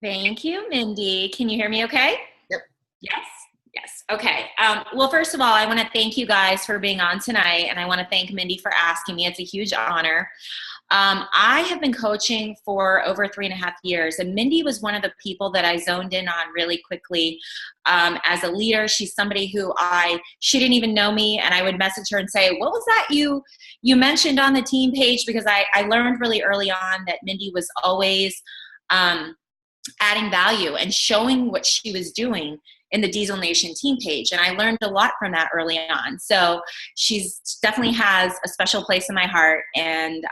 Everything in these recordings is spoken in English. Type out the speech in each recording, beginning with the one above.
Thank you, Mindy. Can you hear me okay? Yep. Yes. Yes. Okay. Well, first of all, I want to thank you guys for being on tonight, and I want to thank Mindy for asking me. It's a huge honor. I have been coaching for over 3.5 years, and Mindy was one of the people that I zoned in on really quickly as a leader. She's somebody who she didn't even know me, and I would message her and say, what was that you mentioned on the team page? Because I learned really early on that Mindy was always adding value and showing what she was doing in the Diesel Nation team page. And I learned a lot from that early on. So she's definitely has a special place in my heart. And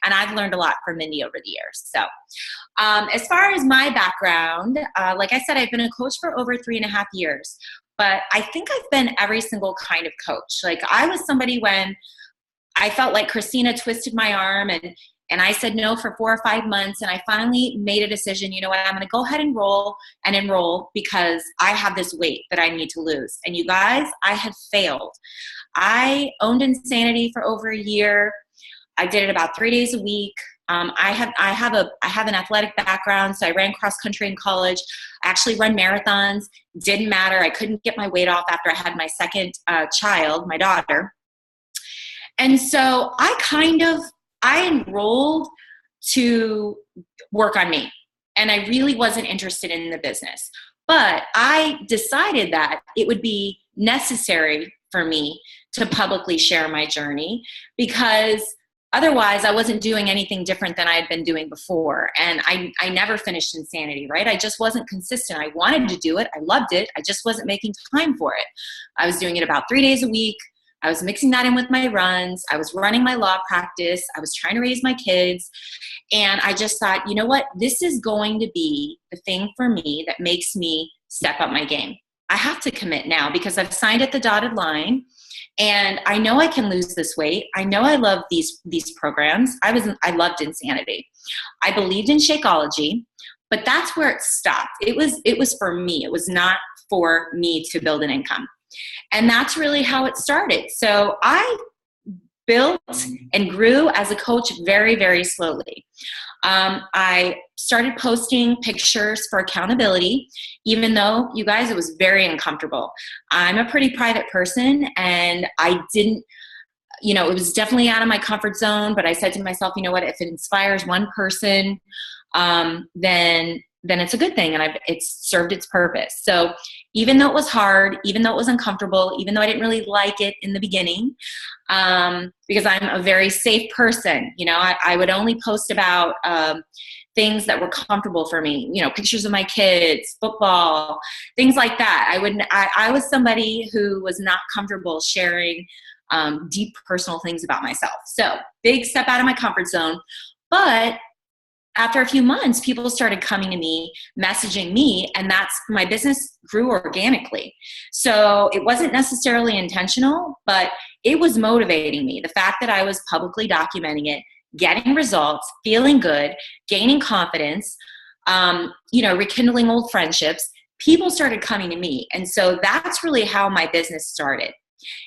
I've learned a lot from Mindy over the years. So as far as my background, like I said, I've been a coach for over 3.5 years, but I think I've been every single kind of coach. Like I was somebody when I felt like Christina twisted my arm and I said no for 4 or 5 months. And I finally made a decision, you know what, I'm going to go ahead and enroll because I have this weight that I need to lose. And you guys, I had failed. I owned Insanity for over a year. I did it about 3 days a week. I have an athletic background, so I ran cross country in college. I actually run marathons. Didn't matter. I couldn't get my weight off after I had my second child, my daughter. And so I enrolled to work on me, and I really wasn't interested in the business. But I decided that it would be necessary for me to publicly share my journey because otherwise I wasn't doing anything different than I had been doing before. And I never finished Insanity, right? I just wasn't consistent. I wanted to do it. I loved it. I just wasn't making time for it. I was doing it about 3 days a week. I was mixing that in with my runs. I was running my law practice. I was trying to raise my kids. And I just thought, you know what? This is going to be the thing for me that makes me step up my game. I have to commit now because I've signed at the dotted line and I know I can lose this weight. I know I love these programs. I loved Insanity. I believed in Shakeology, but that's where it stopped. It was for me. It was not for me to build an income. And that's really how it started. So I built and grew as a coach very, very slowly. I started posting pictures for accountability, even though, you guys, it was very uncomfortable. I'm a pretty private person, and I didn't, it was definitely out of my comfort zone, but I said to myself, you know what, if it inspires one person, then it's a good thing, and it's served its purpose. So even though it was hard, even though it was uncomfortable, even though I didn't really like it in the beginning, because I'm a very safe person, I would only post about things that were comfortable for me, pictures of my kids, football, things like that. I was somebody who was not comfortable sharing deep personal things about myself. So big step out of my comfort zone. But after a few months, people started coming to me, messaging me, and my business grew organically. So it wasn't necessarily intentional, but it was motivating me. The fact that I was publicly documenting it, getting results, feeling good, gaining confidence, rekindling old friendships, people started coming to me. And so that's really how my business started.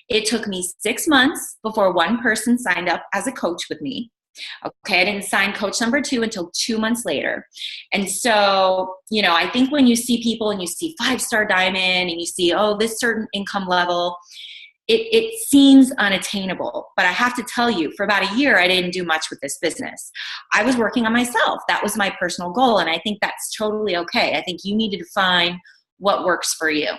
It took me 6 months before one person signed up as a coach with me. Okay, I didn't sign coach number 2 until 2 months later. And so, I think when you see people and you see 5-star diamond and you see, this certain income level, it seems unattainable. But I have to tell you, for about a year, I didn't do much with this business. I was working on myself. That was my personal goal. And I think that's totally okay. I think you need to define what works for you.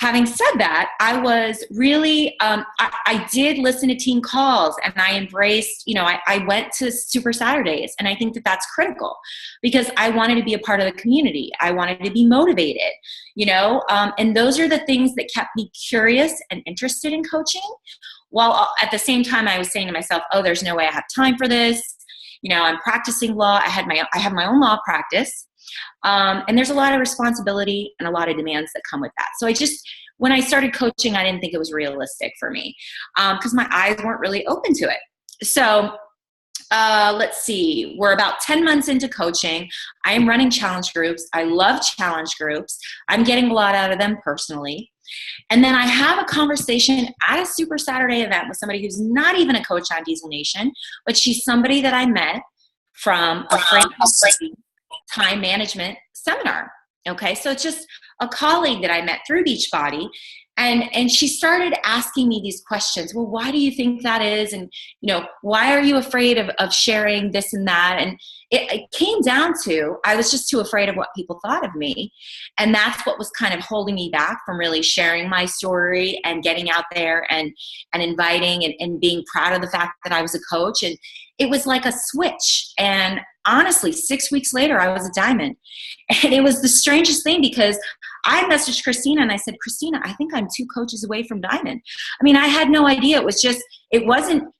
Having said that, I was really, I did listen to team calls, and I embraced, I went to Super Saturdays, and I think that that's critical because I wanted to be a part of the community. I wanted to be motivated, and those are the things that kept me curious and interested in coaching, while at the same time I was saying to myself, there's no way I have time for this. I'm practicing law. I have my own law practice. And there's a lot of responsibility and a lot of demands that come with that. So when I started coaching, I didn't think it was realistic for me because my eyes weren't really open to it. So let's see, we're about 10 months into coaching. I am running challenge groups. I love challenge groups. I'm getting a lot out of them personally. And then I have a conversation at a Super Saturday event with somebody who's not even a coach on Diesel Nation, but she's somebody that I met from a friend time management seminar. Okay, so it's just a colleague that I met through Beachbody. And she started asking me these questions. Well, why do you think that is? And, why are you afraid of sharing this and that? And it came down to, I was just too afraid of what people thought of me. And that's what was kind of holding me back from really sharing my story and getting out there and inviting and being proud of the fact that I was a coach. And it was like a switch. And honestly, 6 weeks later, I was a diamond. And it was the strangest thing because I messaged Christina and I said, Christina, I think I'm 2 coaches away from diamond. I mean, I had no idea. It was just, it wasn't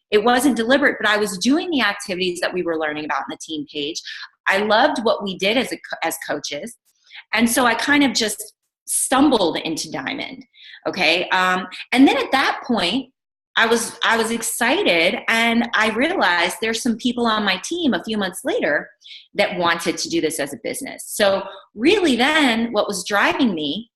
deliberate, but I was doing the activities that we were learning about in the team page. I loved what we did as coaches. And so I kind of just stumbled into diamond. Okay. And then at that point, I was excited, and I realized there's some people on my team a few months later that wanted to do this as a business. So really then what was driving me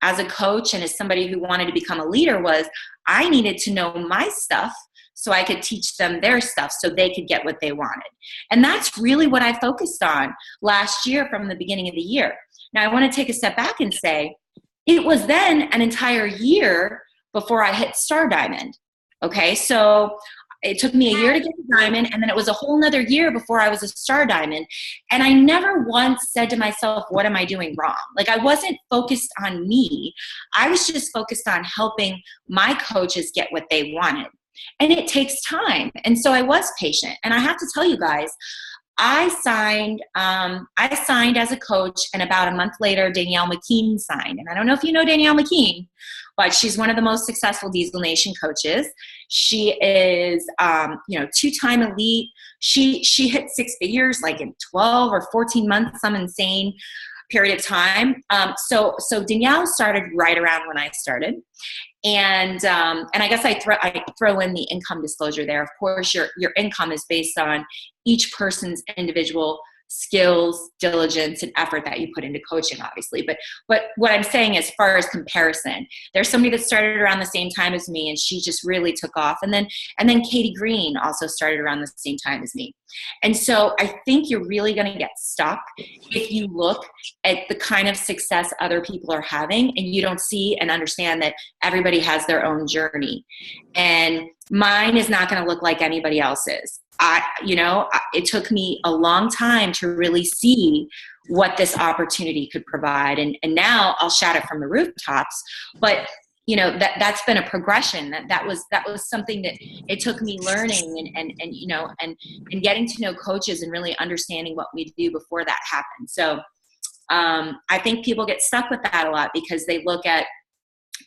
as a coach and as somebody who wanted to become a leader was I needed to know my stuff so I could teach them their stuff so they could get what they wanted. And that's really what I focused on last year from the beginning of the year. Now I want to take a step back and say it was then an entire year before I hit Star Diamond. Okay, so it took me a year to get to diamond, and then it was a whole nother year before I was a Star Diamond. And I never once said to myself, what am I doing wrong? Like, I wasn't focused on me. I was just focused on helping my coaches get what they wanted. And it takes time. And so I was patient. And I have to tell you guys, I signed as a coach, and about a month later, Danielle McKean signed. And I don't know if you know Danielle McKean, but she's one of the most successful Diesel Nation coaches. She is, 2-time elite. She hit 6 figures like in 12 or 14 months, some insane period of time. So Danielle started right around when I started. And I guess I throw in the income disclosure there. Of course, your income is based on each person's individual skills, diligence, and effort that you put into coaching, obviously. But what I'm saying as far as comparison, there's somebody that started around the same time as me, and she just really took off. And then Katie Green also started around the same time as me. And so I think you're really going to get stuck if you look at the kind of success other people are having and you don't see and understand that everybody has their own journey. And mine is not going to look like anybody else's. It took me a long time to really see what this opportunity could provide. And now I'll shout it from the rooftops, but that's been a progression. That was something that it took me learning and getting to know coaches and really understanding what we do before that happened. So I think people get stuck with that a lot because they look at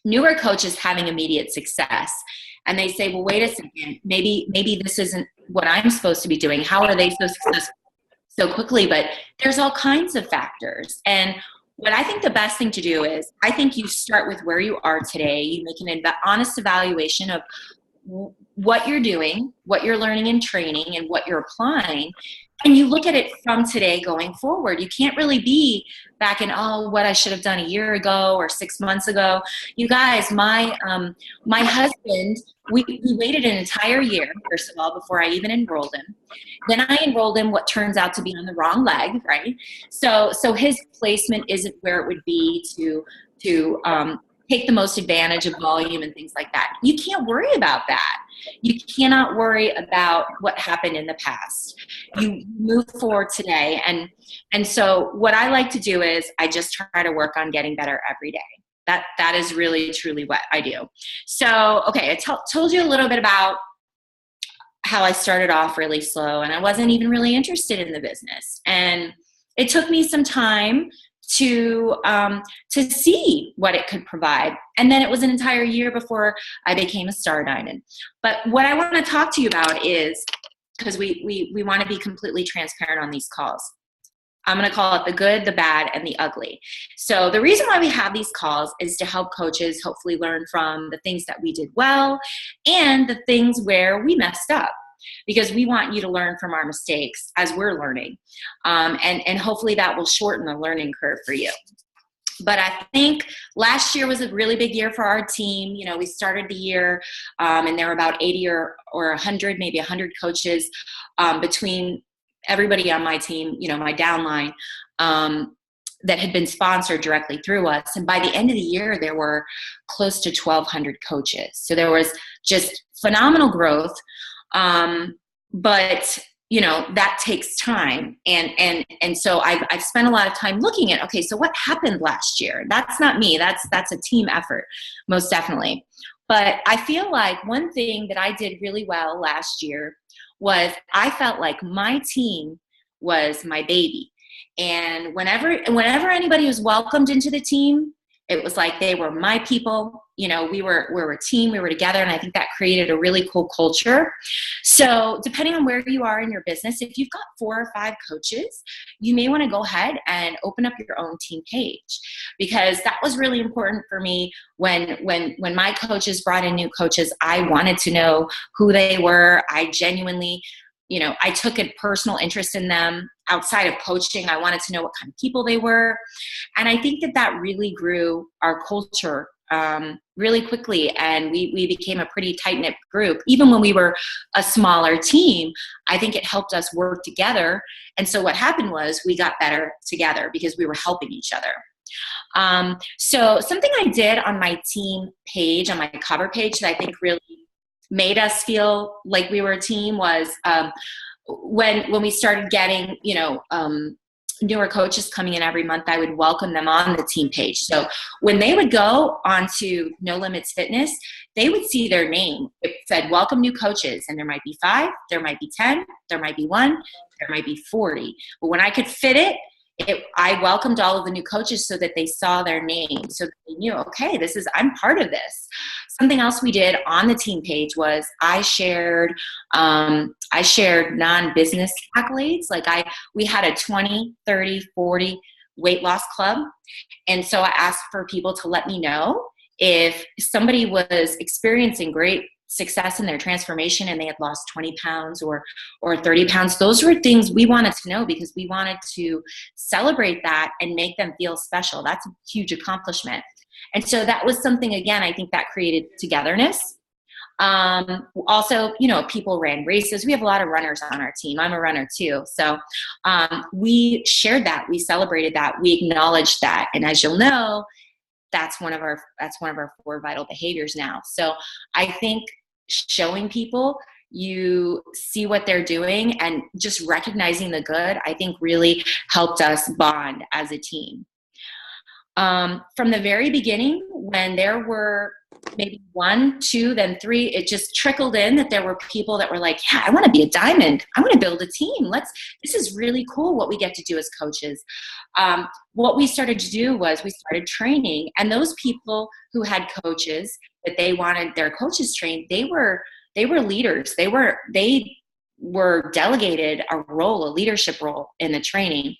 newer coaches having immediate success. And they say, well, wait a second, maybe this isn't what I'm supposed to be doing. How are they so successful so quickly? But there's all kinds of factors. And what I think the best thing to do is, I think you start with where you are today. You make an honest evaluation of what you're doing, what you're learning and training, and what you're applying. And you look at it from today going forward. You can't really be back in, what I should have done a year ago or 6 months ago. You guys, my husband, we waited an entire year, first of all, before I even enrolled him. Then I enrolled him what turns out to be on the wrong leg, right? So his placement isn't where it would be to take the most advantage of volume and things like that. You can't worry about that. You cannot worry about what happened in the past. You move forward today. And so what I like to do is I just try to work on getting better every day. That is really, truly what I do. So, okay, I told you a little bit about how I started off really slow, and I wasn't even really interested in the business. And it took me some time to see what it could provide. And then it was an entire year before I became a Star Diamond. But what I want to talk to you about is, because we want to be completely transparent on these calls, I'm going to call it the good, the bad, and the ugly. So the reason why we have these calls is to help coaches hopefully learn from the things that we did well and the things where we messed up. Because we want you to learn from our mistakes as we're learning. And hopefully that will shorten the learning curve for you. But I think last year was a really big year for our team. We started the year and there were about 80 or 100, maybe 100 coaches between everybody on my team, my downline. that had been sponsored directly through us. And by the end of the year, there were close to 1,200 coaches. So there was just phenomenal growth. But that takes time. And so I've spent a lot of time looking at, okay, so what happened last year? That's not me. That's a team effort, most definitely. But I feel like one thing that I did really well last year was I felt like my team was my baby. And whenever anybody was welcomed into the team, it was like they were my people. We were a team, we were together, and I think that created a really cool culture. So depending on where you are in your business, if you've got 4 or 5 coaches, you may want to go ahead and open up your own team page, because that was really important for me. When my coaches brought in new coaches, I wanted to know who they were. I genuinely, I took a personal interest in them. Outside of coaching, I wanted to know what kind of people they were. And I think that really grew our culture really quickly. And we became a pretty tight-knit group. Even when we were a smaller team, I think it helped us work together. And so what happened was we got better together because we were helping each other. So something I did on my team page, on my cover page, that I think really made us feel like we were a team was when we started getting, newer coaches coming in every month, I would welcome them on the team page. So when they would go onto No Limits Fitness, they would see their name. It said, welcome new coaches. And there might be 5, there might be 10, there might be 1, there might be 40. But when I could fit it, I welcomed all of the new coaches so that they saw their name, so that they knew, okay, I'm part of this. Something else we did on the team page was I shared non-business accolades. We had a 20, 30, 40 weight loss club. And so I asked for people to let me know if somebody was experiencing great success in their transformation and they had lost 20 pounds or 30 pounds. Those were things we wanted to know, because we wanted to celebrate that and make them feel special. That's a huge accomplishment. And so that was something, again, I think that created togetherness. Also, people ran races. We have a lot of runners on our team. I'm a runner too. So we shared that. We celebrated that. We acknowledged that. And as you'll know, that's one of our 4 vital behaviors now. So I think showing people you see what they're doing and just recognizing the good, I think really helped us bond as a team. From the very beginning, when there were maybe 1, 2, then 3, it just trickled in that there were people that were like, yeah, I want to be a diamond. I want to build a team. This is really cool what we get to do as coaches. What we started to do was we started training, and those people who had coaches that they wanted their coaches trained, they were leaders. They were delegated a leadership role in the training.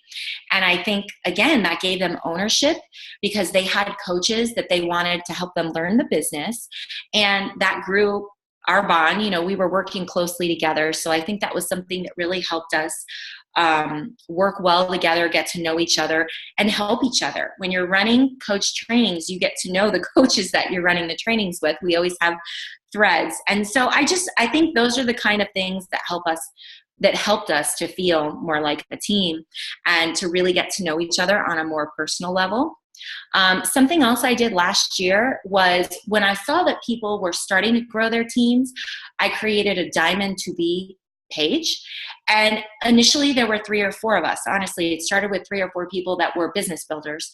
And I think, again, that gave them ownership because they had coaches that they wanted to help them learn the business. And that grew our bond. We were working closely together. So I think that was something that really helped us work well together, get to know each other, and help each other. When you're running coach trainings, you get to know the coaches that you're running the trainings with. We always have threads. And so I think those are the kind of things that helped us to feel more like a team and to really get to know each other on a more personal level. Something else I did last year was when I saw that people were starting to grow their teams, I created a Diamond to Be page. And initially there were 3 or 4 of us. Honestly, it started with 3 or 4 people that were business builders.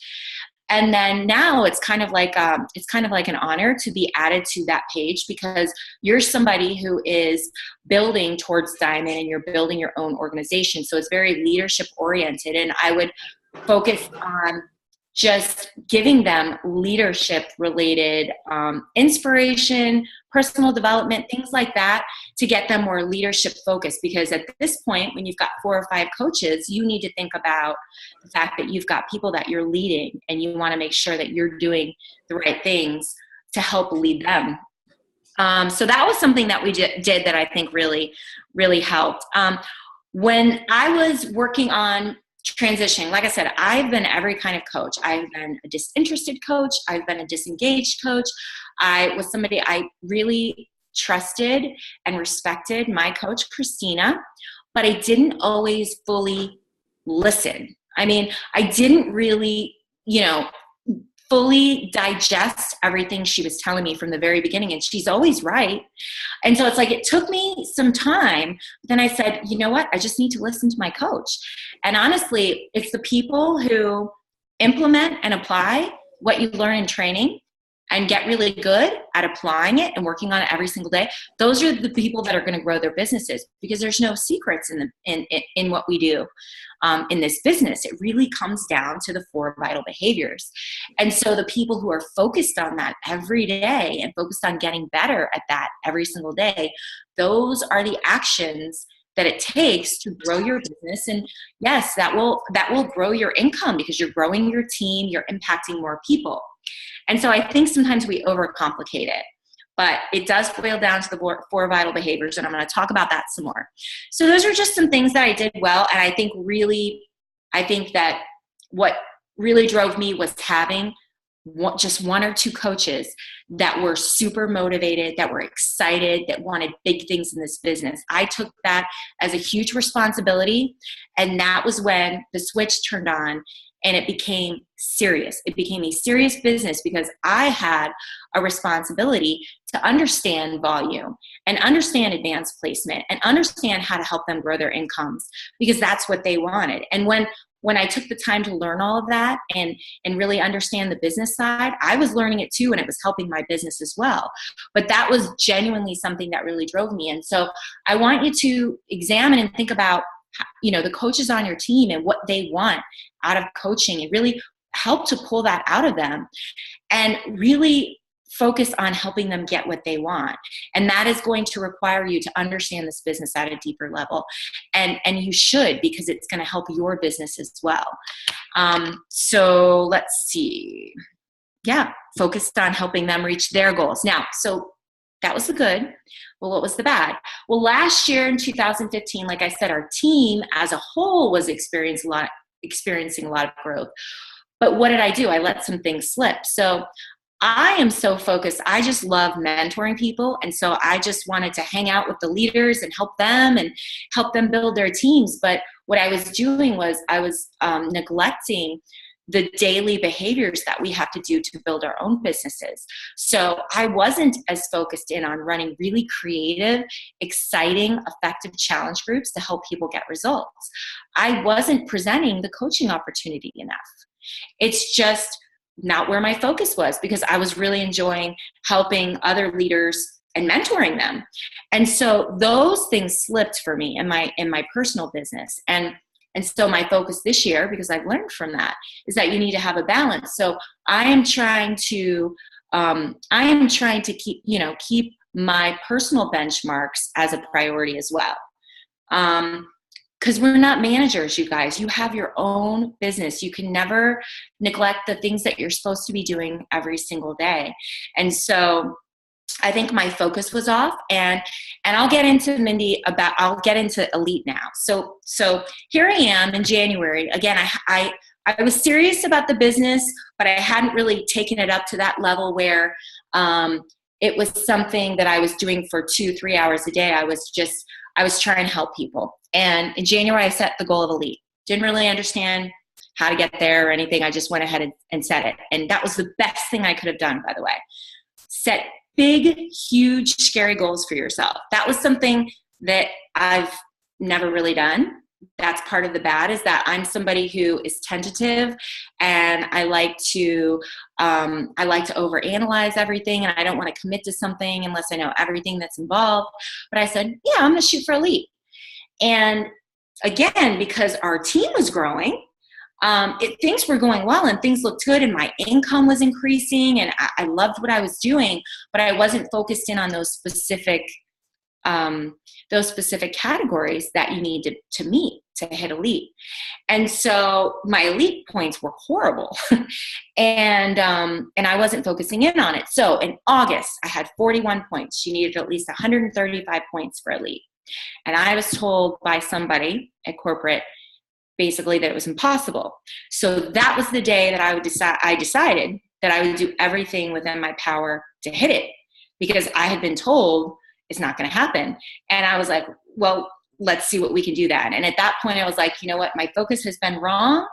And then now it's kind of like an honor to be added to that page, because you're somebody who is building towards Diamond and you're building your own organization. So it's very leadership oriented. And I would focus on just giving them leadership related inspiration, personal development, things like that, to get them more leadership focused. Because at this point, when you've got 4 or 5 coaches, you need to think about the fact that you've got people that you're leading, and you want to make sure that you're doing the right things to help lead them. So that was something that we did that I think really, really helped. When I was working on transitioning, like I said, I've been every kind of coach. I've been a disinterested coach. I've been a disengaged coach. I was somebody I really trusted and respected, my coach, Christina, but I didn't always fully listen. I mean, I didn't really, fully digest everything she was telling me from the very beginning. And she's always right. And so it's like, it took me some time. But then I said, you know what? I just need to listen to my coach. And honestly, it's the people who implement and apply what you learn in training and get really good at applying it and working on it every single day. Those are the people that are going to grow their businesses, because there's no secrets in what we do in this business. It really comes down to the 4 vital behaviors. And so the people who are focused on that every day and focused on getting better at that every single day, those are the actions that it takes to grow your business. And yes, that will grow your income, because you're growing your team, you're impacting more people. And so I think sometimes we overcomplicate it, but it does boil down to the 4 vital behaviors. And I'm going to talk about that some more. So those are just some things that I did well. And I think that what really drove me was having just 1 or 2 coaches that were super motivated, that were excited, that wanted big things in this business. I took that as a huge responsibility. And that was when the switch turned on and it became serious. It became a serious business, because I had a responsibility to understand volume and understand advanced placement and understand how to help them grow their incomes, because that's what they wanted. And when I took the time to learn all of that and really understand the business side, I was learning it too, and it was helping my business as well. But that was genuinely something that really drove me. And so I want you to examine and think about, the coaches on your team and what they want out of coaching, and really help to pull that out of them and really focus on helping them get what they want. And that is going to require you to understand this business at a deeper level. And you should, because it's going to help your business as well. So let's see. Yeah, focused on helping them reach their goals. Now, so that was the good. Well, what was the bad? Well, last year in 2015, like I said, our team as a whole was experiencing a lot of growth. But what did I do? I let some things slip. So I am so focused. I just love mentoring people. And so I just wanted to hang out with the leaders and help them build their teams. But what I was doing was I was neglecting the daily behaviors that we have to do to build our own businesses. So I wasn't as focused in on running really creative, exciting, effective challenge groups to help people get results. I wasn't presenting the coaching opportunity enough. It's just not where my focus was, because I was really enjoying helping other leaders and mentoring them. And so those things slipped for me in my personal business. And so my focus this year, because I've learned from that, is that you need to have a balance. So I am trying to keep my personal benchmarks as a priority as well. Because we're not managers, you guys. You have your own business. You can never neglect the things that you're supposed to be doing every single day. And so I think my focus was off, and I'll get into I'll get into Elite now. So here I am in January. Again, I was serious about the business, but I hadn't really taken it up to that level where it was something that I was doing for 2-3 hours a day. I was trying to help people. And in January, I set the goal of Elite. Didn't really understand how to get there or anything. I just went ahead and set it. And that was the best thing I could have done, by the way. Set big, huge, scary goals for yourself. That was something that I've never really done. That's part of the bad, is that I'm somebody who is tentative, and I like to overanalyze everything, and I don't want to commit to something unless I know everything that's involved. But I said, yeah, I'm going to shoot for Elite. And again, because our team was growing, things were going well and things looked good, and my income was increasing, and I loved what I was doing, but I wasn't focused in on those specific categories that you need to meet to hit Elite. And so my Elite points were horrible. and I wasn't focusing in on it. So in August, I had 41 points. She needed at least 135 points for Elite. And I was told by somebody at corporate basically that it was impossible. So that was the day that I decided that I would do everything within my power to hit it, because I had been told it's not going to happen. And I was like, well, let's see what we can do then. And at that point I was like, you know what? My focus has been wrong.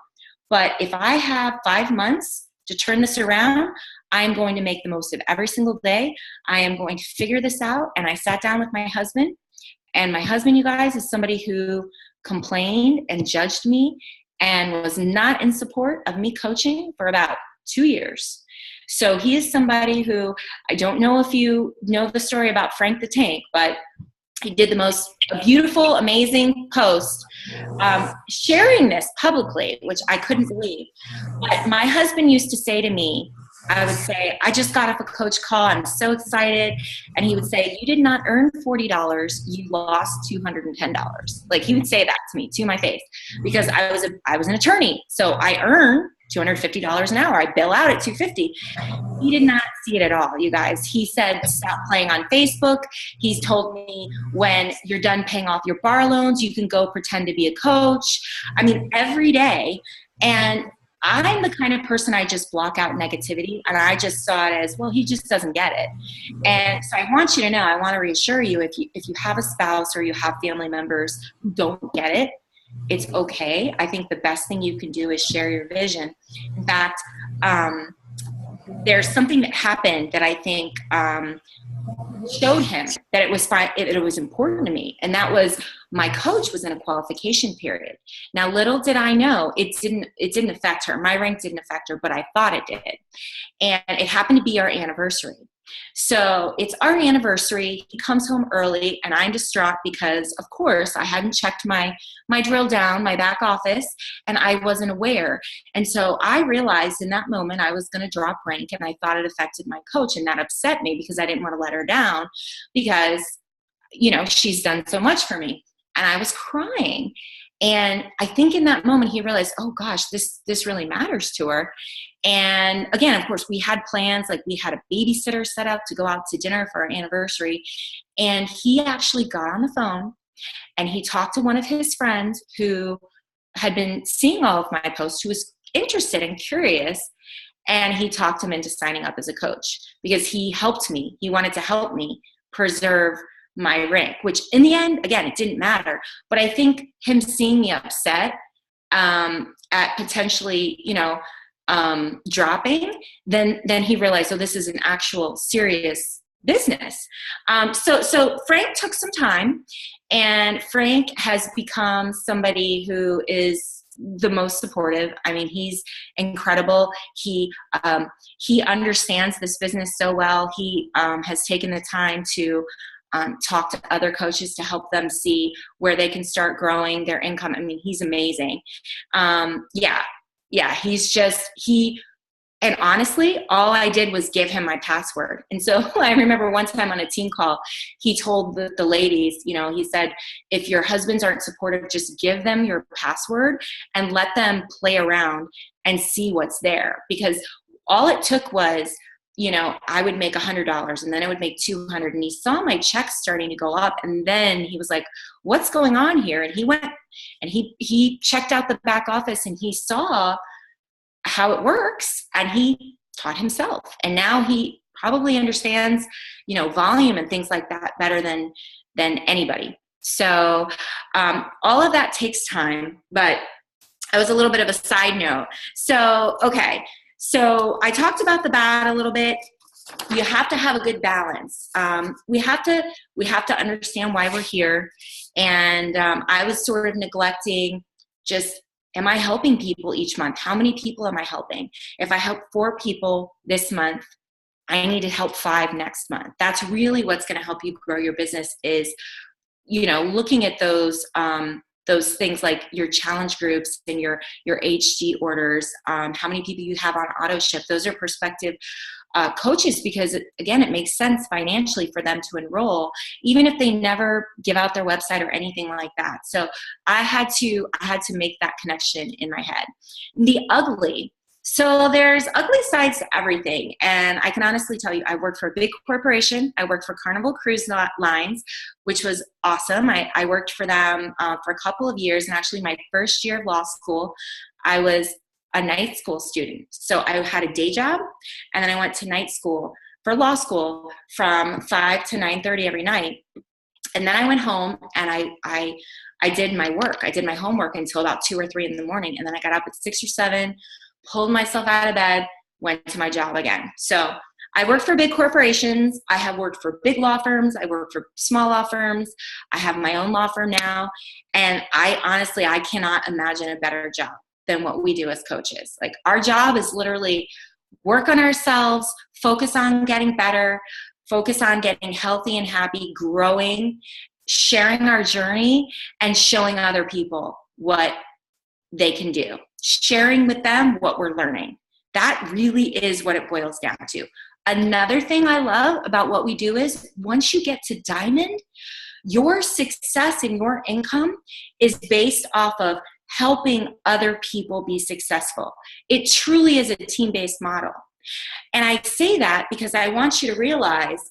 But if I have 5 months to turn this around, I'm going to make the most of every single day. I am going to figure this out. And I sat down with my husband. And my husband, you guys, is somebody who complained and judged me and was not in support of me coaching for about 2 years. So he is somebody who, I don't know if you know the story about Frank the Tank, but he did the most beautiful, amazing post sharing this publicly, which I couldn't believe. But my husband used to say to me, I would say, I just got off a coach call. I'm so excited. And he would say, you did not earn $40. You lost $210. Like, he would say that to me, to my face, because I was an attorney. So I earn $250 an hour. I bill out at $250. He did not see it at all, you guys. He said, stop playing on Facebook. He's told me, when you're done paying off your bar loans, you can go pretend to be a coach. I mean, every day. And I'm the kind of person, I just block out negativity, and I just saw it as, well, he just doesn't get it. And so I want you to know, I want to reassure you, if you have a spouse or you have family members who don't get it, it's okay. I think the best thing you can do is share your vision. In fact, there's something that happened that I think showed him that it was fine, it was important to me. And that was, my coach was in a qualification period. Now, little did I know, it didn't affect her. My rank didn't affect her, but I thought it did. And it happened to be our anniversary. So it's our anniversary. He comes home early, and I'm distraught because, of course, I hadn't checked my drill down, my back office, and I wasn't aware. And so I realized in that moment I was going to drop rank, and I thought it affected my coach, and that upset me because I didn't want to let her down because, she's done so much for me. And I was crying. And I think in that moment he realized, oh gosh, this really matters to her. And again, of course, we had plans, like we had a babysitter set up to go out to dinner for our anniversary. And he actually got on the phone and he talked to one of his friends who had been seeing all of my posts, who was interested and curious. And he talked him into signing up as a coach because he helped me. He wanted to help me preserve my rank, which in the end, again, it didn't matter. But I think him seeing me upset at potentially, dropping, then he realized, oh, this is an actual serious business. So Frank took some time, and Frank has become somebody who is the most supportive. I mean, he's incredible. He understands this business so well. He has taken the time to talk to other coaches to help them see where they can start growing their income. I mean, he's amazing. And honestly, all I did was give him my password. And so I remember one time on a team call, he told the ladies, he said, if your husbands aren't supportive, just give them your password and let them play around and see what's there. Because all it took was, I would make $100 and then I would make $200, and he saw my checks starting to go up. And then he was like, what's going on here? And he went and he checked out the back office and he saw how it works, and he taught himself. And now he probably understands, volume and things like that better than anybody. So all of that takes time, but it was a little bit of a side note. So, okay. So I talked about the bad a little bit. You have to have a good balance. We have to understand why we're here. And I was sort of neglecting just, am I helping people each month? How many people am I helping? If I help 4 people this month, I need to help 5 next month. That's really what's going to help you grow your business, is, looking at those things like your challenge groups and your HG orders, how many people you have on auto ship. Those are prospective coaches, because again, it makes sense financially for them to enroll, even if they never give out their website or anything like that. So I had to make that connection in my head. The ugly. So there's ugly sides to everything. And I can honestly tell you, I worked for a big corporation. I worked for Carnival Cruise Lines, which was awesome. I worked for them for a couple of years. And actually my first year of law school, I was a night school student. So I had a day job, and then I went to night school for law school from 5 to 9:30 every night. And then I went home and I did my work. I did my homework until about 2 or 3 in the morning. And then I got up at 6 or 7, pulled myself out of bed, went to my job again. So I worked for big corporations. I have worked for big law firms. I worked for small law firms. I have my own law firm now. And I cannot imagine a better job than what we do as coaches. Like, our job is literally work on ourselves, focus on getting better, focus on getting healthy and happy, growing, sharing our journey, and showing other people what they can do, sharing with them what we're learning. That really is what it boils down to. Another thing I love about what we do is, once you get to Diamond, your success and your income is based off of helping other people be successful. It truly is a team-based model. And I say that because I want you to realize,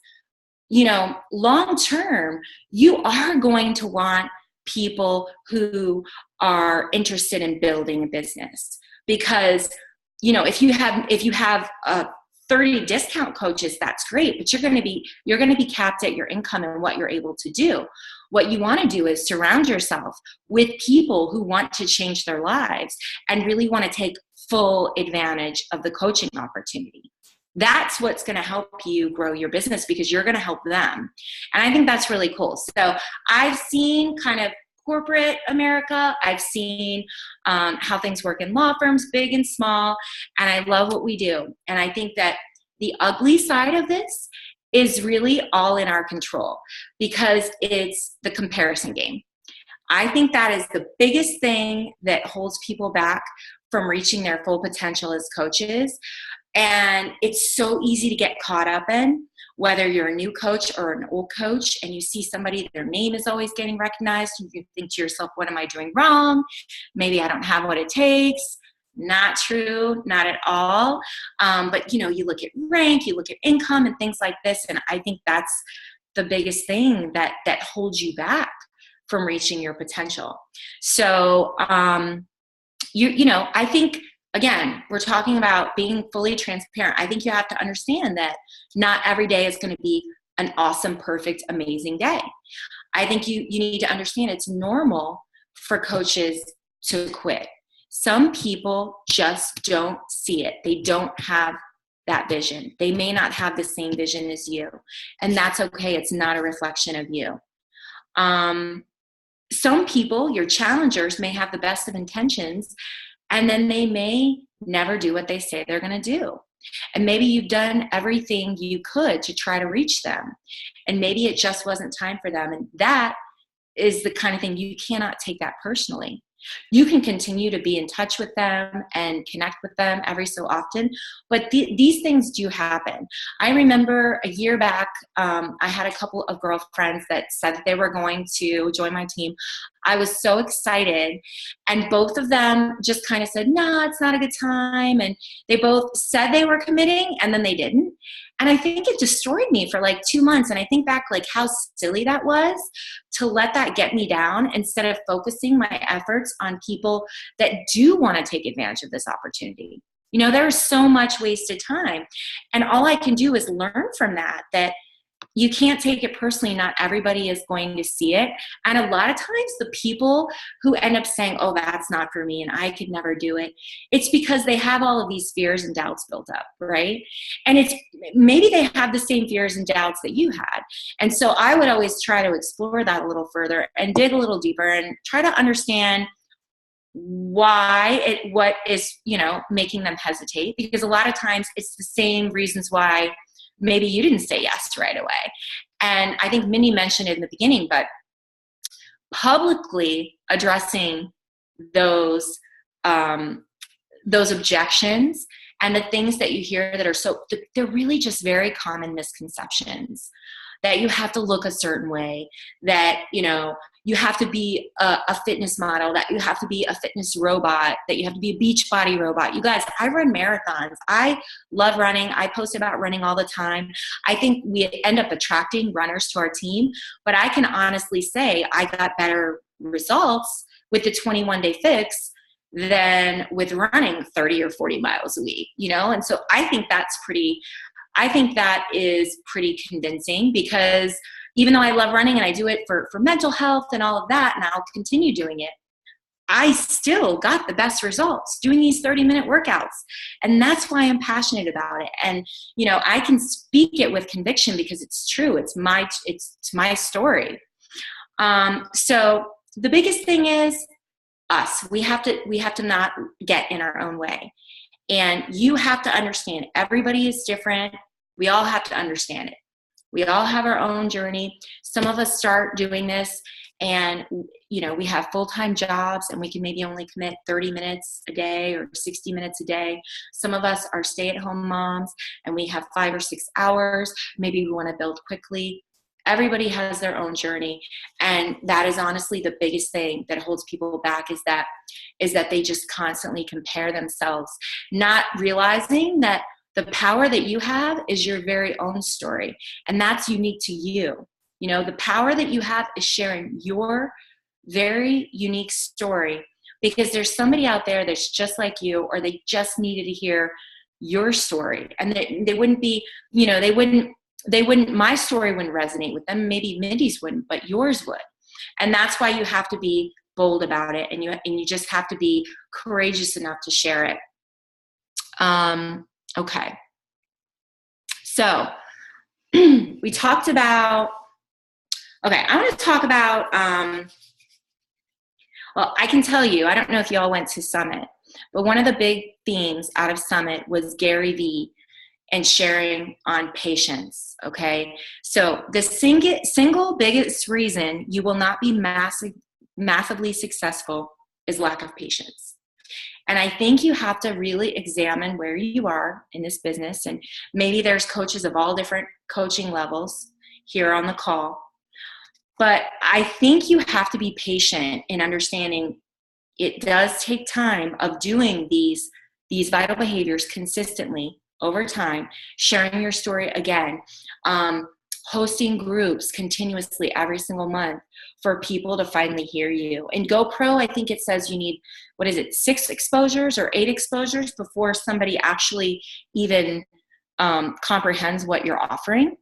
long term, you are going to want people who are interested in building a business. Because, if you have 30 discount coaches, that's great, but you're going to be capped at your income and what you're able to do. What you want to do is surround yourself with people who want to change their lives and really want to take full advantage of the coaching opportunity. That's what's going to help you grow your business, because you're going to help them. And I think that's really cool. So I've seen kind of corporate America. I've seen how things work in law firms, big and small, and I love what we do. And I think that the ugly side of this is really all in our control, because it's the comparison game. I think that is the biggest thing that holds people back from reaching their full potential as coaches. And it's so easy to get caught up in, whether you're a new coach or an old coach, and you see somebody, their name is always getting recognized, and you think to yourself, what am I doing wrong? Maybe I don't have what it takes. Not true, not at all. But you look at rank, you look at income and things like this, and I think that's the biggest thing that holds you back from reaching your potential. So, I think, again, we're talking about being fully transparent. I think you have to understand that not every day is going to be an awesome, perfect, amazing day. I think you need to understand it's normal for coaches to quit. Some people just don't see it. They don't have that vision. They may not have the same vision as you, and that's okay. It's not a reflection of you. Some people, your challengers, may have the best of intentions, and then they may never do what they say they're going to do. And maybe you've done everything you could to try to reach them, and maybe it just wasn't time for them. And that is the kind of thing, you cannot take that personally. You can continue to be in touch with them and connect with them every so often, but these things do happen. I remember a year back, I had a couple of girlfriends that said that they were going to join my team. I was so excited, and both of them just kind of said, no, it's not a good time. And they both said they were committing, and then they didn't. And I think it destroyed me for like 2 months. And I think back like how silly that was to let that get me down, instead of focusing my efforts on people that do want to take advantage of this opportunity. There is so much wasted time. And all I can do is learn from that you can't take it personally. Not everybody is going to see it. And a lot of times the people who end up saying, oh, that's not for me and I could never do it, it's because they have all of these fears and doubts built up, right? And it's maybe they have the same fears and doubts that you had. And so I would always try to explore that a little further and dig a little deeper and try to understand what is, making them hesitate. Because a lot of times it's the same reasons why maybe you didn't say yes right away. And I think Mindy mentioned it in the beginning, but publicly addressing those objections and the things that you hear that are they're really just very common misconceptions. That you have to look a certain way, that, you have to be a fitness model, that you have to be a fitness robot, that you have to be a beach body robot. You guys, I run marathons. I love running. I post about running all the time. I think we end up attracting runners to our team, but I can honestly say I got better results with the 21-day fix than with running 30 or 40 miles a week, And so I think that is pretty convincing, because even though I love running and I do it for mental health and all of that, and I'll continue doing it, I still got the best results doing these 30-minute workouts. And that's why I'm passionate about it. And, you know, I can speak it with conviction because it's true. It's my story. So the biggest thing is us. We have to not get in our own way. And you have to understand everybody is different. We all have to understand it. We all have our own journey. Some of us start doing this and, you know, we have full-time jobs and we can maybe only commit 30 minutes a day or 60 minutes a day. Some of us are stay-at-home moms and we have 5 or 6 hours. Maybe we want to build quickly. Everybody has their own journey. And that is honestly the biggest thing that holds people back is that they just constantly compare themselves, not realizing that the power that you have is your very own story. And that's unique to you. You know, the power that you have is sharing your very unique story, because there's somebody out there that's just like you, or they just needed to hear your story. And they wouldn't be, you know, my story wouldn't resonate with them. Maybe Mindy's wouldn't, but yours would. And that's why you have to be bold about it. And you just have to be courageous enough to share it. Okay. So we talked about, okay, I want to talk about, well, I can tell you, I don't know if you all went to Summit, but one of the big themes out of Summit was Gary Vee and sharing on patience, okay? So the single biggest reason you will not be massively successful is lack of patience. And I think you have to really examine where you are in this business. And maybe there's coaches of all different coaching levels here on the call. But I think you have to be patient in understanding it does take time of doing these vital behaviors consistently over time, sharing your story again, hosting groups continuously every single month for people to finally hear you. In GoPro, I think it says you need, 6 exposures or 8 exposures before somebody actually even comprehends what you're offering.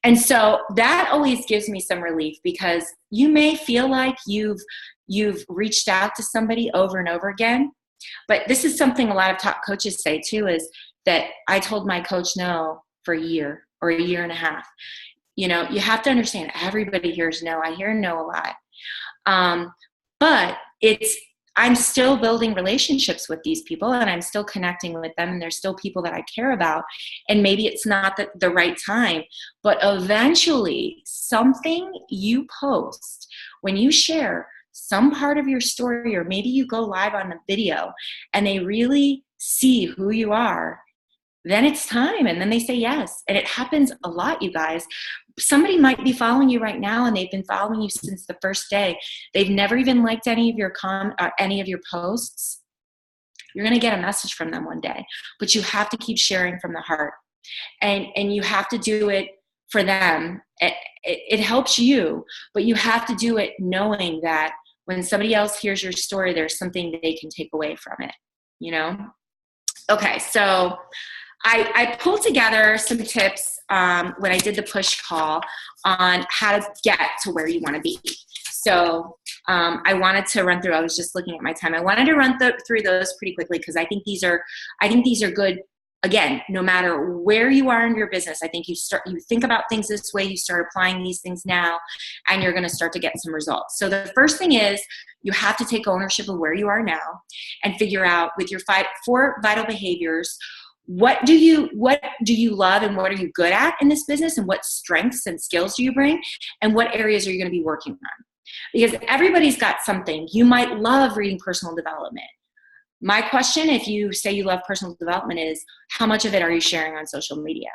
And so that always gives me some relief, because you may feel like you've reached out to somebody over and over again. But this is something a lot of top coaches say too, is that I told my coach no for a year or a year and a half. You know, you have to understand everybody hears no. I hear no a lot. But I'm still building relationships with these people, and I'm still connecting with them, and there's still people that I care about. And maybe it's not the right time, but eventually something you post, when you share some part of your story, or maybe you go live on a video and they really see who you are, then it's time. And then they say yes. And it happens a lot, you guys. Somebody might be following you right now, and they've been following you since the first day. They've never even liked any of your posts. You're going to get a message from them one day, but you have to keep sharing from the heart, and you have to do it for them. It helps you, but you have to do it knowing that when somebody else hears your story, there's something they can take away from it, you know? Okay. So I pulled together some tips when I did the push call on how to get to where you want to be. So I wanted to run through, I was just looking at my time. I wanted to run through those pretty quickly, because I think these are good. Again, no matter where you are in your business, I think you think about things this way, you start applying these things now, and you're going to start to get some results. So the first thing is you have to take ownership of where you are now and figure out, with your 4 vital behaviors, what do you love and what are you good at in this business, and what strengths and skills do you bring, and what areas are you going to be working on? Because everybody's got something. You might love reading personal development. My question, if you say you love personal development, is how much of it are you sharing on social media?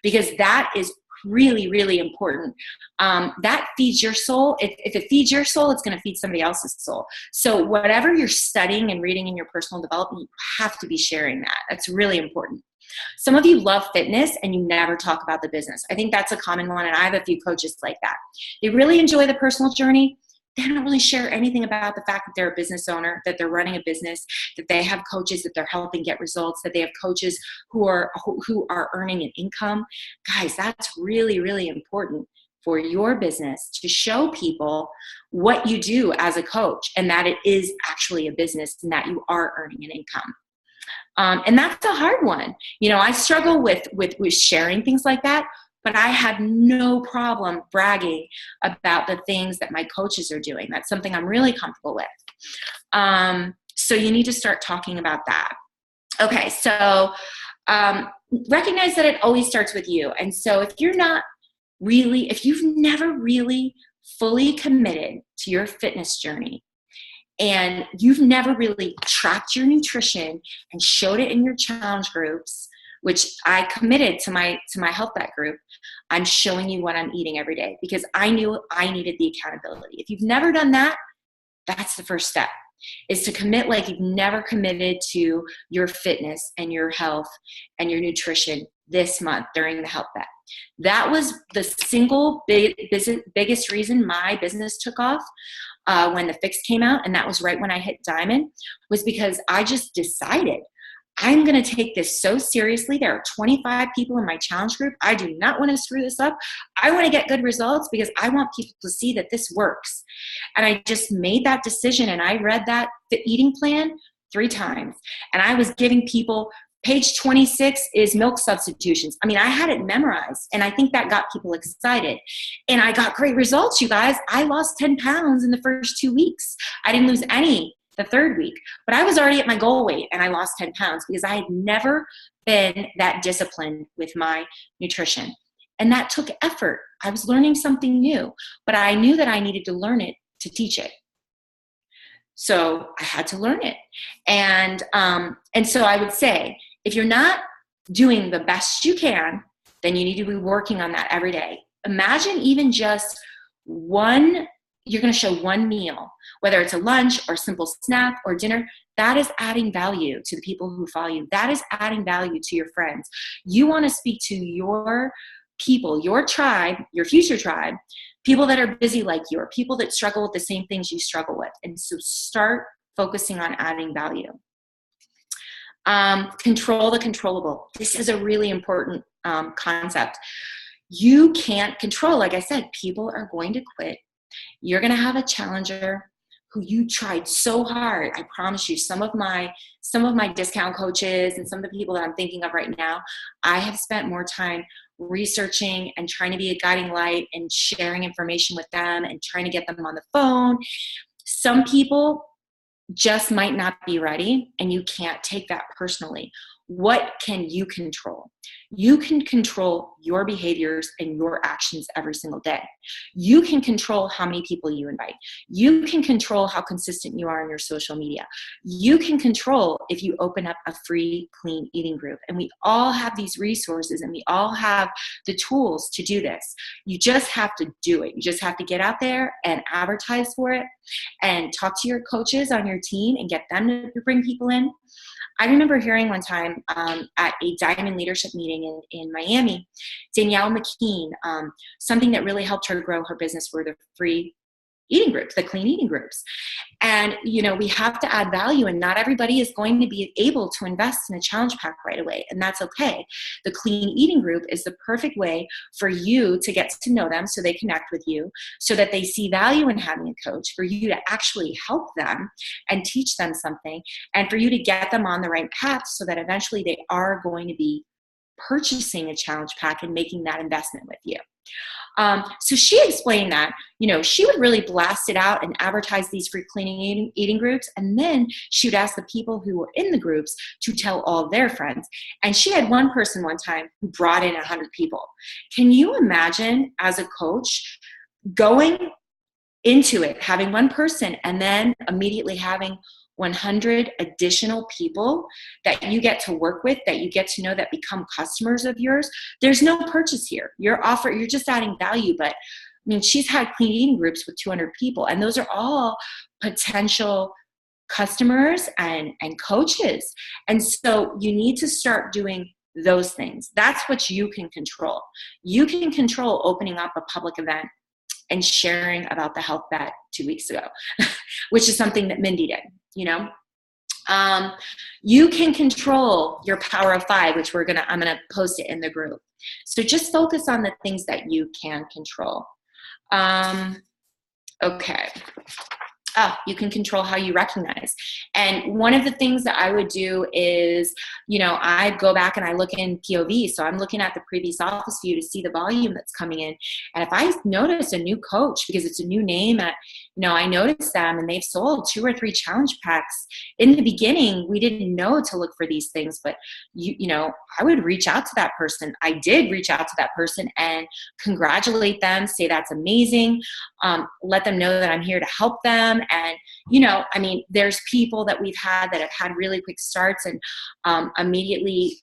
Because that is really, really important. That feeds your soul. If it feeds your soul, it's going to feed somebody else's soul. So whatever you're studying and reading in your personal development, you have to be sharing that. That's really important. Some of you love fitness and you never talk about the business. I think that's a common one, and I have a few coaches like that. They really enjoy the personal journey. They don't really share anything about the fact that they're a business owner, that they're running a business, that they have coaches that they're helping get results, that they have coaches who are earning an income. Guys, that's really, really important. for your business to show people what you do as a coach and that it is actually a business and that you are earning an income. And that's a hard one. I struggle with sharing things like that, but I have no problem bragging about the things that my coaches are doing. That's something I'm really comfortable with. So you need to start talking about that. Okay, so recognize that it always starts with you. And so if you've never really fully committed to your fitness journey, and you've never really tracked your nutrition and showed it in your challenge groups, which I committed to my health bet group, I'm showing you what I'm eating every day because I knew I needed the accountability. If you've never done that, that's the first step, is to commit like you've never committed to your fitness and your health and your nutrition this month during the health bet. That was the single biggest reason my business took off when the fix came out, and that was right when I hit Diamond, was because I just decided I'm going to take this so seriously. There are 25 people in my challenge group. I do not want to screw this up. I want to get good results because I want people to see that this works. And I just made that decision, and I read that eating plan 3 times. And I was giving people, page 26 is milk substitutions. I mean, I had it memorized, and I think that got people excited. And I got great results, you guys. I lost 10 pounds in the first 2 weeks. I didn't lose any the 3rd week, but I was already at my goal weight and I lost 10 pounds because I had never been that disciplined with my nutrition. And that took effort. I was learning something new, but I knew that I needed to learn it to teach it. So I had to learn it. And so I would say, if you're not doing the best you can, then you need to be working on that every day. Imagine even just you're going to show one meal, whether it's a lunch or simple snack or dinner. That is adding value to the people who follow you. That is adding value to your friends. You want to speak to your people, your tribe, your future tribe, people that are busy like you, or people that struggle with the same things you struggle with. And so start focusing on adding value. Control the controllable. This is a really important concept. You can't control, like I said, people are going to quit. You're going to have a challenger who you tried so hard. I promise you, some of my discount coaches and some of the people that I'm thinking of right now, I have spent more time researching and trying to be a guiding light and sharing information with them and trying to get them on the phone. Some people just might not be ready, and you can't take that personally. What can you control? You can control your behaviors and your actions every single day. You can control how many people you invite. You can control how consistent you are in your social media. You can control if you open up a free clean eating group. And we all have these resources, and we all have the tools to do this. You just have to do it. You just have to get out there and advertise for it and talk to your coaches on your team and get them to bring people in. I remember hearing one time at a Diamond leadership meeting in Miami, Danielle McKean, something that really helped her grow her business were the free eating groups, the clean eating groups. And, we have to add value, and not everybody is going to be able to invest in a challenge pack right away. And that's okay. The clean eating group is the perfect way for you to get to know them so they connect with you, so that they see value in having a coach, for you to actually help them and teach them something, and for you to get them on the right path so that eventually they are going to be purchasing a challenge pack and making that investment with you. So she explained that, she would really blast it out and advertise these free cleaning eating groups. And then she would ask the people who were in the groups to tell all their friends. And she had one person one time who brought in 100 people. Can you imagine, as a coach, going into it, having one person and then immediately having 100 additional people that you get to work with, that you get to know, that become customers of yours? There's no purchase here. You're just adding value. But I mean, she's had clean eating groups with 200 people, and those are all potential customers and coaches. And so you need to start doing those things. That's what you can control. You can control opening up a public event and sharing about the health bet 2 weeks ago, which is something that Mindy did, Um, you can control your power of 5, which I'm gonna post it in the group. So just focus on the things that you can control. Okay. You can control how you recognize. And one of the things that I would do is, I go back and I look in POV. So I'm looking at the previous office view to see the volume that's coming in. And if I notice a new coach, because it's a new name, I notice them and they've sold 2 or 3 challenge packs. In the beginning, we didn't know to look for these things, but I would reach out to that person. I did reach out to that person and congratulate them, say that's amazing. Let them know that I'm here to help them. And, there's people that we've had that have had really quick starts and immediately,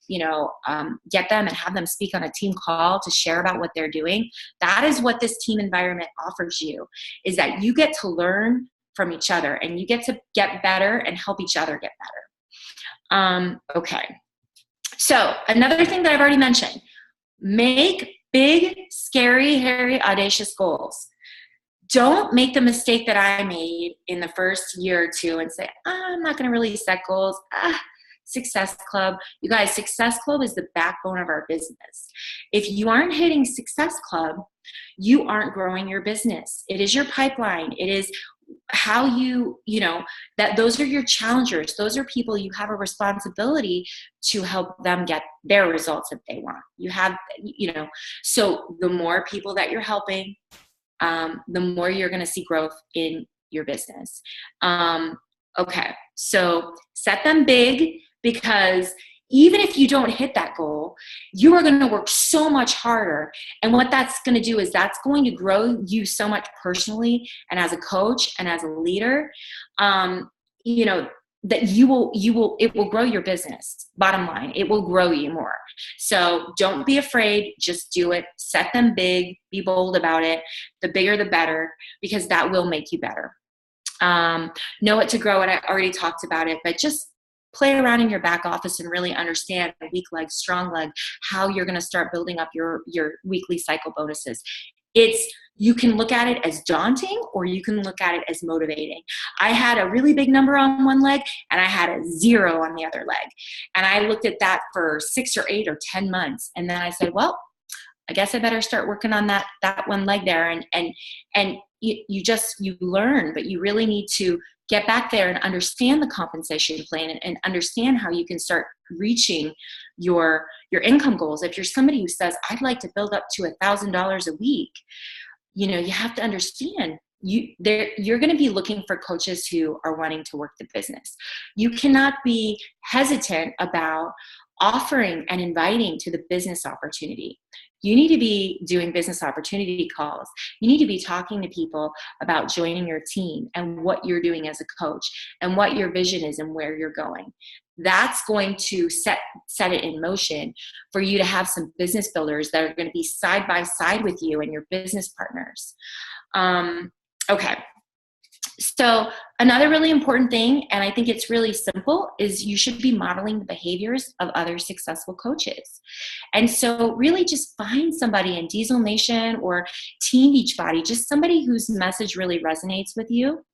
get them and have them speak on a team call to share about what they're doing. That is what this team environment offers you, is that you get to learn from each other and you get to get better and help each other get better. Okay. So another thing that I've already mentioned, make big, scary, hairy, audacious goals. Don't make the mistake that I made in the first year or 2 and say, I'm not going to really set goals. Success Club. You guys, Success Club is the backbone of our business. If you aren't hitting Success Club, you aren't growing your business. It is your pipeline. It is how those are your challengers. Those are people you have a responsibility to help them get their results that they want. You have, so the more people that you're helping, the more you're going to see growth in your business. Okay, so set them big, because even if you don't hit that goal, you are going to work so much harder. And what that's going to do is that's going to grow you so much personally and as a coach and as a leader, that it will grow your business. Bottom line, it will grow you more. So don't be afraid, just do it. Set them big, be bold about it. The bigger, the better, because that will make you better. Know what to grow, and I already talked about it, but just play around in your back office and really understand weak leg, strong leg, how you're going to start building up your weekly cycle bonuses. You can look at it as daunting, or you can look at it as motivating. I had a really big number on one leg and I had a 0 on the other leg. And I looked at that for 6 or 8 or 10 months. And then I said, well, I guess I better start working on that one leg there. And you learn, but you really need to get back there and understand the compensation plan and understand how you can start reaching your income goals. If you're somebody who says, I'd like to build up to $1,000 a week, you have to understand you're going to be looking for coaches who are wanting to work the business. You cannot be hesitant about offering and inviting to the business opportunity. You need to be doing business opportunity calls. You need to be talking to people about joining your team and what you're doing as a coach and what your vision is and where you're going. That's going to set it in motion for you to have some business builders that are going to be side by side with you and your business partners. Okay. So another really important thing, and I think it's really simple, is you should be modeling the behaviors of other successful coaches. And so really just find somebody in Diesel Nation or Team Beachbody, just somebody whose message really resonates with you,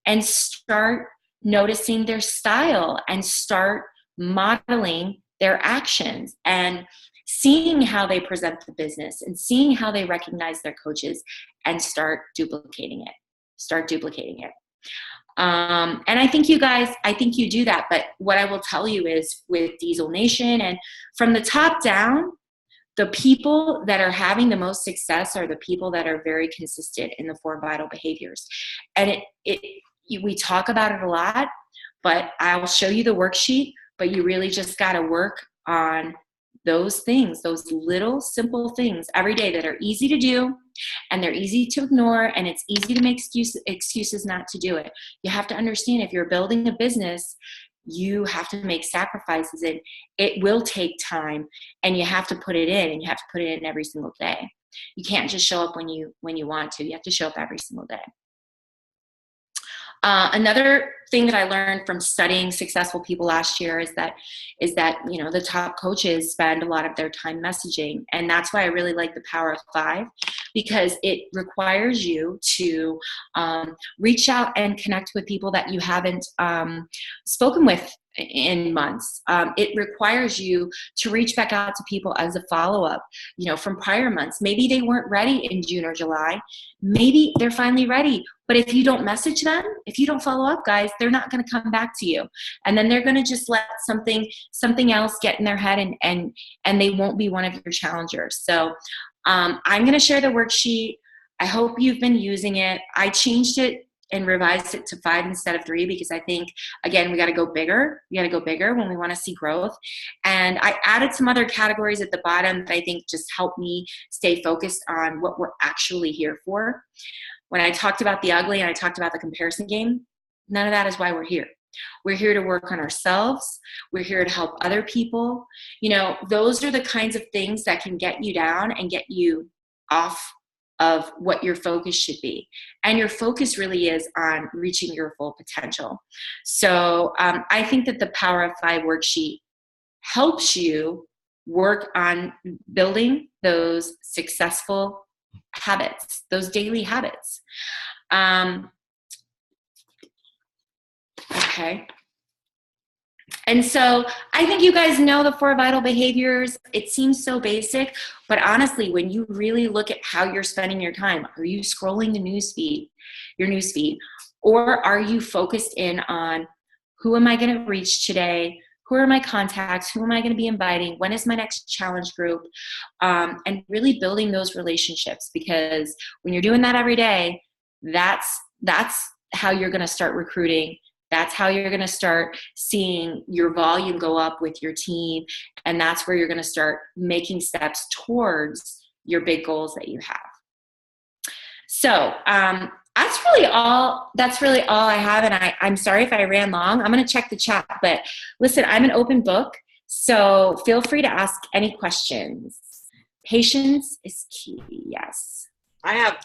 and start noticing their style and start modeling their actions and seeing how they present the business and seeing how they recognize their coaches, and start duplicating it. And I think you do that. But what I will tell you is, with Diesel Nation and from the top down, the people that are having the most success are the people that are very consistent in the 4 vital behaviors. And we talk about it a lot, but I'll show you the worksheet, but you really just got to work on those things, those little simple things every day that are easy to do and they're easy to ignore, and it's easy to make excuses not to do it. You have to understand, if you're building a business, you have to make sacrifices, and it will take time, and you have to put it in, and you have to put it in every single day. You can't just show up when you want to. You have to show up every single day. Another thing that I learned from studying successful people last year is that the top coaches spend a lot of their time messaging, and that's why I really like the power of 5, because it requires you to reach out and connect with people that you haven't spoken with in months. It requires you to reach back out to people as a follow-up, from prior months. Maybe they weren't ready in June or July. Maybe they're finally ready. But if you don't message them, if you don't follow up, guys, they're not going to come back to you. And then they're going to just let something else get in their head, and they won't be one of your challengers. So I'm going to share the worksheet. I hope you've been using it. I changed it and revised it to 5 instead of 3 because I think, again, we got to go bigger. We got to go bigger when we want to see growth. And I added some other categories at the bottom that I think just help me stay focused on what we're actually here for. When I talked about the ugly and I talked about the comparison game, none of that is why we're here. We're here to work on ourselves. We're here to help other people. Those are the kinds of things that can get you down and get you off of what your focus should be. And your focus really is on reaching your full potential. So I think that the Power of 5 worksheet helps you work on building those successful habits, those daily habits. Okay. And so I think you guys know the 4 vital behaviors. It seems so basic, but honestly, when you really look at how you're spending your time, are you scrolling your news feed, or are you focused in on who am I going to reach today? Who are my contacts? Who am I going to be inviting? When is my next challenge group? And really building those relationships, because when you're doing that every day, that's how you're going to start recruiting. That's how you're going to start seeing your volume go up with your team. And that's where you're going to start making steps towards your big goals that you have. So that's really all I have. And I'm sorry if I ran long. I'm going to check the chat. But listen, I'm an open book. So feel free to ask any questions. Patience is key. Yes. I have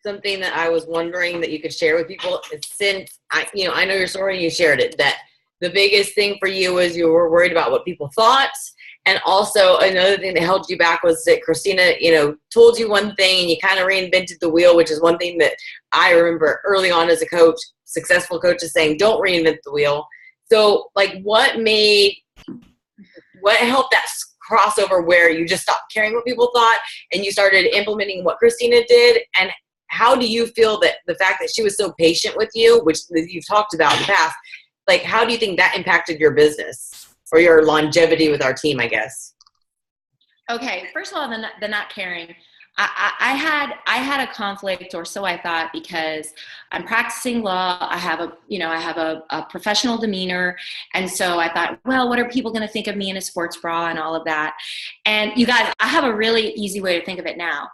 something that I was wondering that you could share with people. Since I know your story and you shared it, that the biggest thing for you was you were worried about what people thought. And also another thing that held you back was that Christina, told you one thing and you kind of reinvented the wheel, which is one thing that I remember early on as a coach, successful coaches saying, don't reinvent the wheel. So what helped that crossover where you just stopped caring what people thought and you started implementing what Christina did? And how do you feel that the fact that she was so patient with you, which you've talked about in the past, how do you think that impacted your business or your longevity with our team, I guess? Okay. First of all, the not caring. I had a conflict, or so I thought, because I'm practicing law. I have a professional demeanor. And so I thought, well, what are people going to think of me in a sports bra and all of that? And you guys, I have a really easy way to think of it now.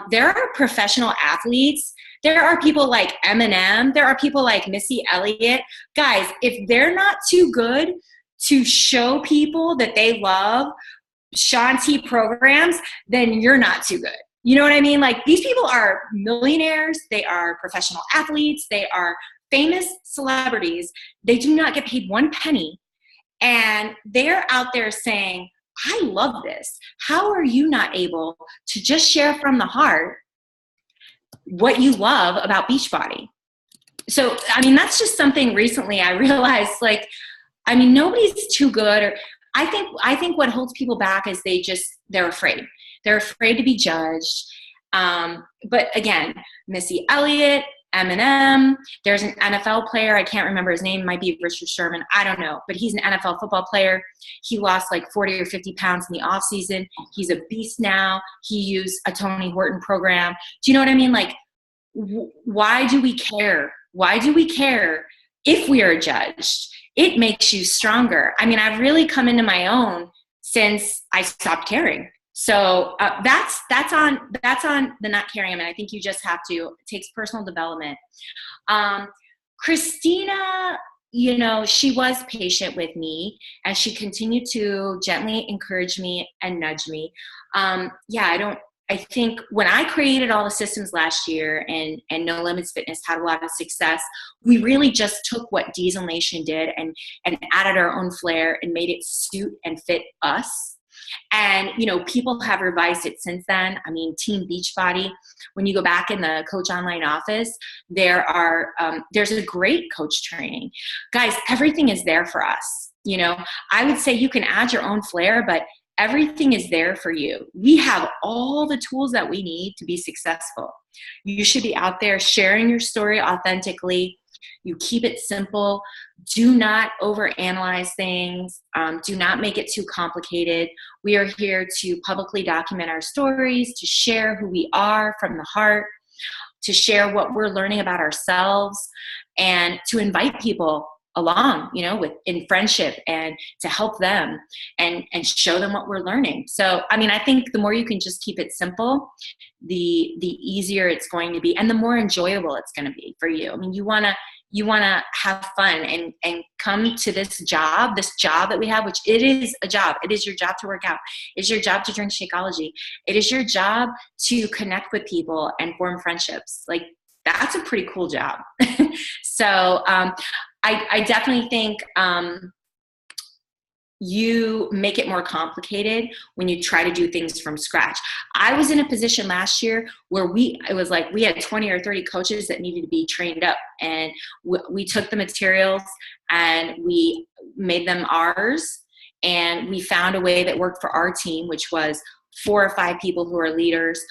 There are professional athletes. There are people like Eminem. There are people like Missy Elliott. Guys, if they're not too good to show people that they love Shanti programs, then you're not too good. You know what I mean? These people are millionaires. They are professional athletes. They are famous celebrities. They do not get paid 1 penny. And they're out there saying, I love this. How are you not able to just share from the heart what you love about Beachbody? So, that's just something recently I realized, nobody's too good. Or I think what holds people back is they're afraid. They're afraid to be judged. But again, Missy Elliott, Eminem, there's an NFL player, I can't remember his name, it might be Richard Sherman, I don't know, but he's an NFL football player. He lost 40 or 50 pounds in the off season. He's a beast now. He used a Tony Horton program. Do you know what I mean? Why do we care? Why do we care if we are judged? It makes you stronger. I've really come into my own since I stopped caring. So that's on the not caring. I think you just have to, it takes personal development. Christina, she was patient with me, and she continued to gently encourage me and nudge me. I think when I created all the systems last year and No Limits Fitness had a lot of success, we really just took what Diesel Nation did and added our own flair and made it suit and fit us. And, you know, people have revised it since then. I mean, Team Beachbody, when you go back in the Coach Online office, there's a great coach training. Guys, everything is there for us. You know, I would say you can add your own flair, but everything is there for you. We have all the tools that we need to be successful. You should be out there sharing your story authentically. You keep it simple. Do not overanalyze things. Do not make it too complicated. We are here to publicly document our stories, to share who we are from the heart, to share what we're learning about ourselves, and to invite people along, you know, in friendship, and to help them and show them what we're learning. So, I mean, I think the more you can just keep it simple, the easier it's going to be, and the more enjoyable it's going to be for you. I mean, you want to have fun and come to this job that we have, which it is a job. It is your job to work out. It's your job to drink Shakeology. It is your job to connect with people and form friendships. Like, that's a pretty cool job. So I definitely think you make it more complicated when you try to do things from scratch. I was in a position last year where it was like we had 20 or 30 coaches that needed to be trained up, and we took the materials and we made them ours, and we found a way that worked for our team, which was 4 or 5 people who are leaders.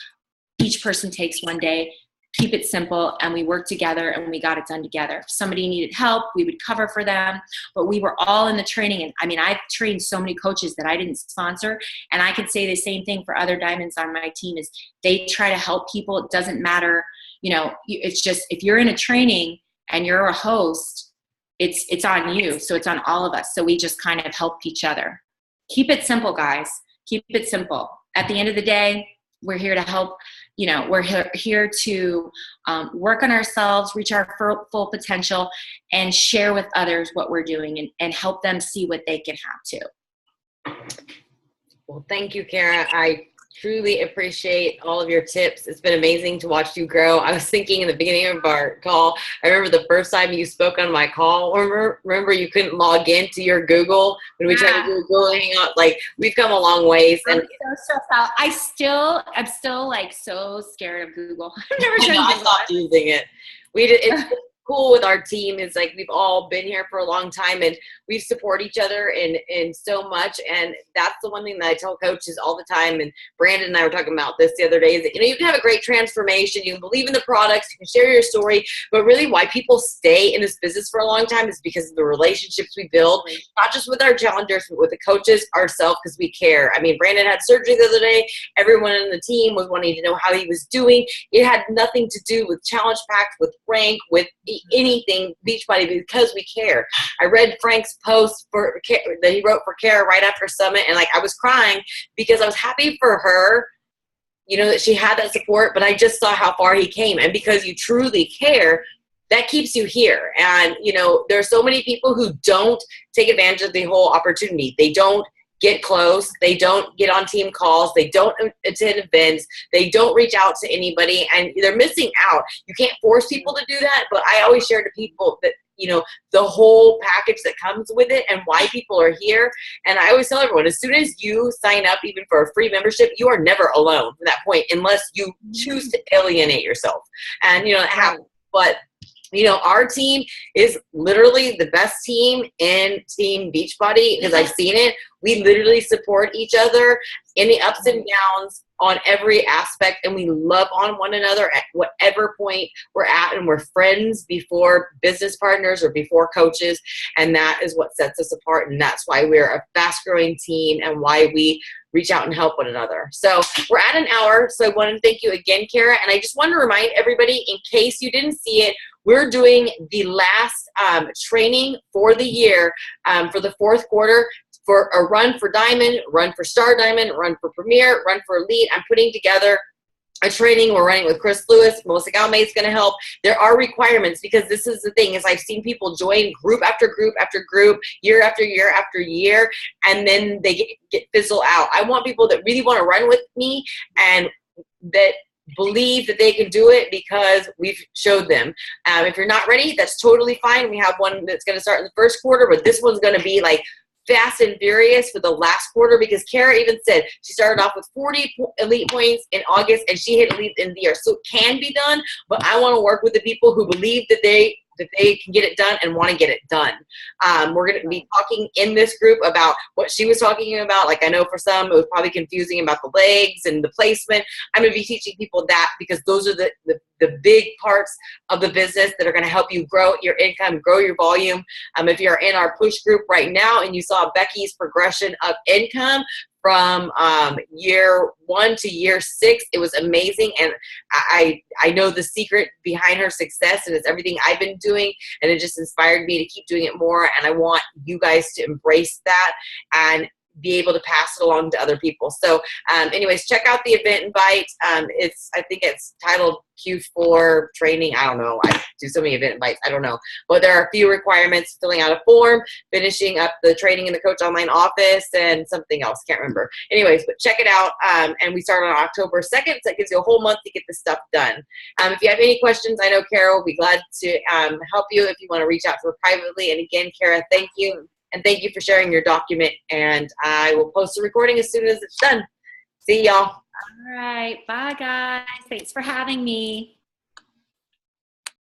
Each person takes one day. Keep it simple, and we worked together and we got it done together. If somebody needed help, we would cover for them, but we were all in the training. And I mean, I've trained so many coaches that I didn't sponsor, and I could say the same thing for other diamonds on my team is they try to help people. It doesn't matter, you know, it's just, if you're in a training and you're a host, it's on you. So it's on all of us. So we just kind of helped each other. Keep it simple, guys. Keep it simple. At the end of the day, we're here to help. You know, we're here to work on ourselves, reach our full potential, and share with others what we're doing, and help them see what they can have too. Well, thank you, Kara. I truly appreciate all of your tips. It's been amazing to watch you grow. I was thinking in the beginning of our call, I remember the first time you spoke on my call. Remember you couldn't log into your Google when we tried to do a Google Hangout. Like, we've come a long ways. And I'm so stressed out. I'm still like so scared of Google. I stopped using it. It's cool with our team is like we've all been here for a long time, and we support each other in so much. And that's the one thing that I tell coaches all the time. And Brandon and I were talking about this the other day, is that, you know, you can have a great transformation, you can believe in the products, you can share your story, but really why people stay in this business for a long time is because of the relationships we build, not just with our challengers, but with the coaches ourselves, because we care. I mean, Brandon had surgery the other day. Everyone in the team was wanting to know how he was doing. It had nothing to do with Challenge Pact, with rank, with anything Beachbody, because we care. I read Frank's post that he wrote for Kara right after Summit, and like I was crying because I was happy for her, you know, that she had that support, but I just saw how far he came. And because you truly care, that keeps you here. And, you know, there are so many people who don't take advantage of the whole opportunity. They don't get close. They don't get on team calls. They don't attend events. They don't reach out to anybody, and they're missing out. You can't force people to do that, but I always share to people that, you know, the whole package that comes with it and why people are here. And I always tell everyone, as soon as you sign up, even for a free membership, you are never alone from that point, unless you choose to alienate yourself. And, you know, it happens. But, you know, our team is literally the best team in Team Beachbody, because I've seen it. We literally support each other in the ups and downs on every aspect, and we love on one another at whatever point we're at, and we're friends before business partners or before coaches, and that is what sets us apart, and that's why we're a fast-growing team and why we reach out and help one another. So we're at an hour, so I want to thank you again, Kara, and I just want to remind everybody, in case you didn't see it, we're doing the last training for the year for the fourth quarter, for a run for Diamond, run for Star Diamond, run for Premier, run for Elite. I'm putting together a training. We're running with Chris Lewis. Melissa Galmay is going to help. There are requirements, because this is the thing, is I've seen people join group after group after group, year after year after year, and then they get fizzle out. I want people that really want to run with me and that believe that they can do it because we've showed them. If you're not ready, that's totally fine. We have one that's going to start in the first quarter, but this one's going to be like fast and furious for the last quarter, because Kara even said she started off with 40 elite points in August and she hit elite in the year. So it can be done, but I want to work with the people who believe that they can get it done and want to get it done. We're going to be talking in this group about what she was talking about. Like, I know for some it was probably confusing about the legs and the placement. I'm going to be teaching people that, because those are the big parts of the business that are going to help you grow your income, grow your volume. If you're in our push group right now and you saw Becky's progression of income from year 1 to year 6, it was amazing. And I know the secret behind her success, and it's everything I've been doing, and it just inspired me to keep doing it more. And I want you guys to embrace that and be able to pass it along to other people. So anyways, check out the event invite. I think it's titled Q4 training. I don't know. I do so many event invites. I don't know. But there are a few requirements: filling out a form, finishing up the training in the Coach Online office, and something else. Can't remember. Anyways, but check it out. And we start on October 2nd. So that gives you a whole month to get this stuff done. If you have any questions, I know Kara will be glad to help you if you want to reach out to her privately. And again, Kara, thank you. And thank you for sharing your document. And I will post the recording as soon as it's done. See y'all. All right. Bye, guys. Thanks for having me.